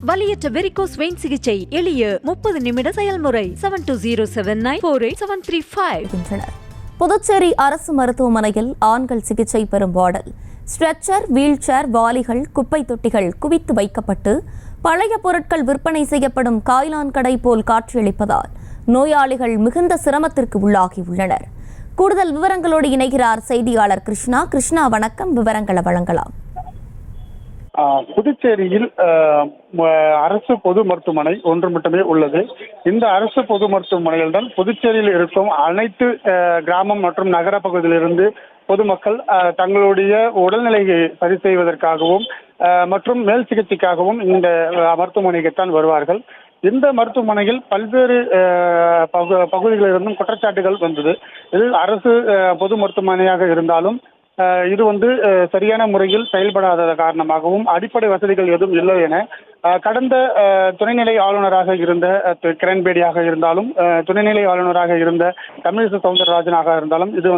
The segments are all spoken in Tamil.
வலியற்ற வெரிகோஸ் வெயின் சிகிச்சை எளிய 30 நிமிட செயல்முறை 7279487335. புதுச்சேரி அரசு மருத்துவமனையில் ஆண்கள் சிகிச்சை பெறும் வார்டில் ஸ்ட்ரெச்சர், வீல் சேர், வாளிகள், குப்பை தொட்டிகள் குவித்து வைக்கப்பட்டு பழைய பொருட்கள் விற்பனை செய்யப்படும் காய்லான் கடை போல் காட்சியளிப்பதால் நோயாளிகள் மிகுந்த சிரமத்திற்கு உள்ளாகியுள்ளனர். கூடுதல் விவரங்களோடு இணைகிறார் செய்தியாளர் கிருஷ்ணா. கிருஷ்ணா, வணக்கம். விவரங்களை வழங்கலாம். புதுச்சேரியில் அரசு பொது மருத்துவமனை ஒன்று மட்டுமே உள்ளது. இந்த அரசு பொது மருத்துவமனையில் தான் புதுச்சேரியில் இருக்கும் அனைத்து கிராமம் மற்றும் நகர பகுதியிலிருந்து பொதுமக்கள் தங்களுடைய உடல்நிலையை சரி செய்வதற்காகவும் மற்றும் மேல் சிகிச்சைக்காகவும் இந்த மருத்துவமனைக்குத்தான் வருவார்கள். இந்த மருத்துவமனையில் பல்வேறு பகுதிகளிலிருந்தும் குற்றச்சாட்டுகள் வந்தது. இது அரசு பொது மருத்துவமனையாக இருந்தாலும் இது சரியான முறையில் செயல்படாத காரணமாகவும் அடிப்படை வசதிகள் எதுவும் இல்லை என கடந்த துணைநிலை ஆளுநராக இருந்த கிரண்பேடியாக இருந்தாலும் துணைநிலை ஆளுநராக இருந்த தமிழிசை சவுந்தரராஜனாக இருந்தாலும் இது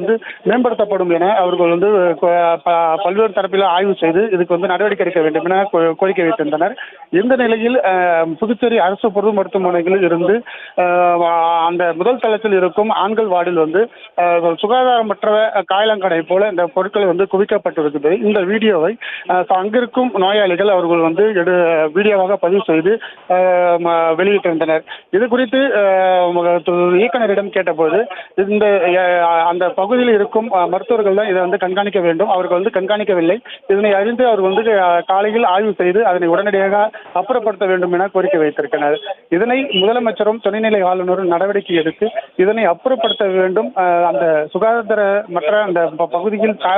மேம்படுத்தப்படும் என அவர்கள் பல்வேறு தரப்பில் ஆய்வு செய்து இதுக்கு நடவடிக்கை எடுக்க வேண்டும் என கோரிக்கை வைத்திருந்தனர். இந்த நிலையில் புதுச்சேரி அரசு பொது மருத்துவமனைகளில் இருந்து அந்த முதல் தளத்தில் இருக்கும் ஆண்கள் வார்டில் சுகாதாரமற்ற காயலங்கடை போல இந்த பொருட்கள் குவிக்கப்பட்டிருக்கிறது. இந்த வீடியோவை அங்கிருக்கும் நோயாளிகள் அவர்கள் வீடியோவாக பதிவு செய்து வெளியிட்டிருந்தனர். இது குறித்து இயக்குநரிடம் கேட்டபோது இந்த அந்த பகுதியில் இருக்கும் மருத்துவர்கள் தான் இதை கண்காணிக்க வேண்டும், அவர்கள் கண்காணிக்கவில்லை. இதனை அறிந்து அவர் காலையில் ஆய்வு செய்து அதனை உடனடியாக அப்புறப்படுத்த வேண்டும் என கோரிக்கை வைத்திருக்கிறார். இதனை முதலமைச்சரும் துணைநிலை ஆளுநரும் நடவடிக்கை எடுத்து இதனை அப்புறப்படுத்த வேண்டும். அந்த சுகாதாரமற்ற அந்த பகுதியில் காலங்கள்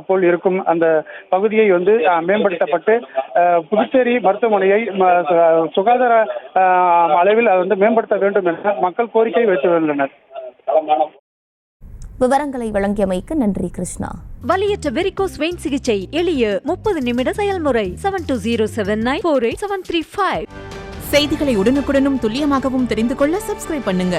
போல் இருக்கும் அந்த பகுதியை மேம்படுத்தப்பட்டு புதுச்சேரி மருத்துவமனையை சுகாதார அளவில் மேம்படுத்த வேண்டும் என மக்கள் கோரிக்கை வைத்துள்ளனர். விவரங்களை வழங்கியமைக்கு நன்றி கிருஷ்ணா. வலியற்ற வெரிகோஸ் வெயின் சிகிச்சை எளிய 30 நிமிட செயல்முறை 7279487335. செய்திகளை உடனுக்குடனும் துல்லியமாகவும் தெரிந்து கொள்ள சப்ஸ்கிரைப் பண்ணுங்க.